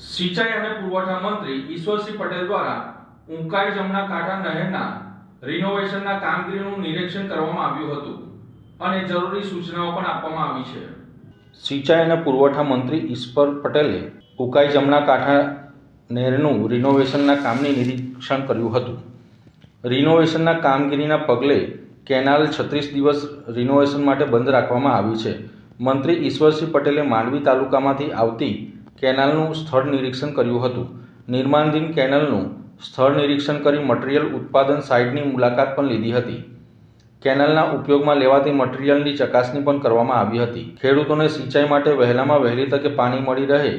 સિંચાઈ અને પુરવઠા મંત્રી ઈશ્વરસિંહ પટેલ દ્વારા ઉંકાઈ જમણા કાંઠા નહેરના રિનોવેશનના કામગીરીનું નિરીક્ષણ કરવામાં આવ્યું હતું અને જરૂરી સૂચનાઓ પણ આપવામાં આવી છે। સિંચાઈ અને પુરવઠા મંત્રી ઈશ્વર પટેલે ઉકાઈ જમણા કાંઠા નહેરનું રિનોવેશનના કામનું નિરીક્ષણ કર્યું હતું। રિનોવેશનના કામગીરીના પગલે કેનાલ 36 દિવસ રિનોવેશન માટે બંધ રાખવામાં આવી છે। મંત્રી ઈશ્વરસિંહ પટેલે માંડવી તાલુકામાંથી આવતી કેનાલનું સ્થળ નિરીક્ષણ કર્યું હતું। નિર્માણાધીન કેનાલનું સ્થળ નિરીક્ષણ કરી મટીરીયલ ઉત્પાદન સાઇટની મુલાકાત પણ લીધી હતી। કેનાલના ઉપયોગમાં લેવાતી મટીરીયલની ચકાસણી પણ કરવામાં આવી હતી। ખેડૂતોને સિંચાઈ માટે વહેલામાં વહેલી તકે પાણી મળી રહે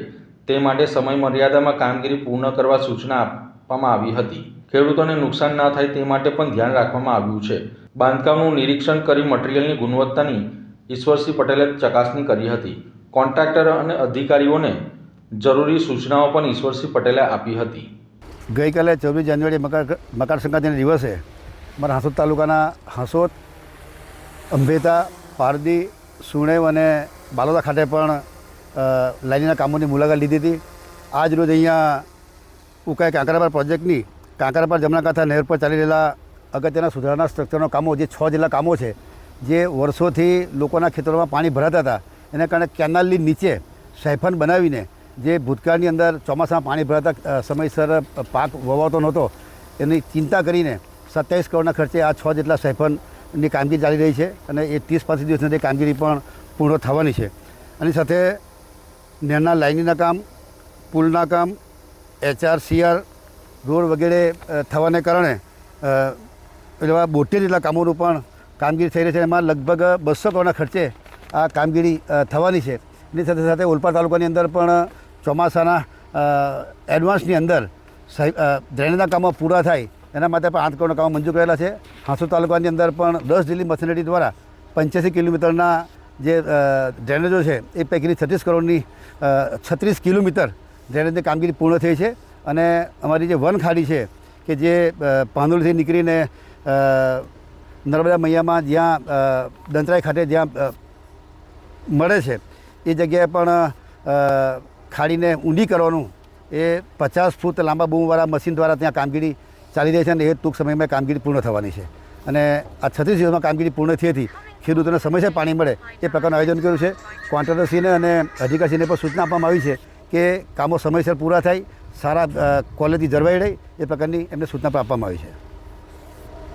તે માટે સમય મર્યાદામાં કામગીરી પૂર્ણ કરવા સૂચના આપવામાં આવી હતી। ખેડૂતોને નુકસાન ન થાય તે માટે પણ ધ્યાન રાખવામાં આવ્યું છે। બાંધકામનું નિરીક્ષણ કરી મટીરીયલની ગુણવત્તાની ઈશ્વરસિંહ પટેલે ચકાસણી કરી હતી। કોન્ટ્રાક્ટર અને અધિકારીઓને જરૂરી સૂચનાઓ પણ ઈશ્વરસિંહ પટેલે આપી હતી। ગઈકાલે 24 જાન્યુઆરી મકર સંક્રાંતિના દિવસે અમારા હાંસોદ તાલુકાના હાંસોદ, અંભેતા, પારડી, સુણેવ અને બાલોદા ખાતે પણ લાઇનના કામોની મુલાકાત લીધી હતી। આજ રોજ અહીંયા ઉકાઈ કાંકરાપાર પ્રોજેક્ટની કાંકરાપાર જમણા કાંઠા નહેર પર ચાલી રહેલા અગત્યના સુધારણા સ્ટ્રક્ચરના કામો, જે 6 જેટલા કામો છે, જે વર્ષોથી લોકોના ખેતરોમાં પાણી ભરાતા હતા, એના કારણે કેનાલની નીચે સાયફન બનાવીને જે ભૂતકાળની અંદર ચોમાસામાં પાણી ભરાતા સમયસર પાક વવાતો નહોતો, એની ચિંતા કરીને 27 કરોડના ખર્ચે આ 6 જેટલા સાયફનની કામગીરી ચાલી રહી છે અને એ 30-35 દિવસની કામગીરી પણ પૂર્ણ થવાની છે। આની સાથે નહેરના લાઇનના કામ, પુલના કામ, HRCR રોડ વગેરે થવાને કારણે એવા 72 જેટલા કામોનું પણ કામગીરી થઈ રહી છે। એમાં લગભગ 200 કરોડના ખર્ચે આ કામગીરી થવાની છે। એની સાથે સાથે ઓલપાડ તાલુકાની અંદર પણ ચોમાસાના એડવાન્સની અંદર ડ્રેનેજના કામો પૂરા થાય એના માટે પણ 8 કરોડના કામો મંજૂર કરેલા છે। હાંસોદ તાલુકાની અંદર પણ 10 જેટલી મશીનરી દ્વારા 85 કિલોમીટરના જે ડ્રેનેજો છે એ પૈકીની 36 કરોડની 36 કિલોમીટર ડ્રેનેજની કામગીરી પૂર્ણ થઈ છે। અને અમારી જે વન ખાડી છે કે જે પાંદોળથી નીકળીને નર્મદા મૈયામાં જ્યાં દંતરાઈ ખાતે જ્યાં મળે છે એ જગ્યાએ પણ ખાડીને ઊંડી કરવાનું એ 50 ફૂટ લાંબા બૂમવાળા મશીન દ્વારા ત્યાં કામગીરી ચાલી રહી છે અને એ ટૂંક સમયમાં કામગીરી પૂર્ણ થવાની છે। અને આ 36 દિવસમાં કામગીરી પૂર્ણ થયેથી ખેડૂતોને સમયસર પાણી મળે એ પ્રકારનું આયોજન કર્યું છે। કોન્ટ્રાક્ટરશ્રીને અને અધિકારીશ્રીને પણ સૂચના આપવામાં આવી છે કે કામો સમયસર પૂરા થાય, સારા ક્વોલિટી જળવાઈ રહે એ પ્રકારની એમને સૂચના પણ આપવામાં આવી છે।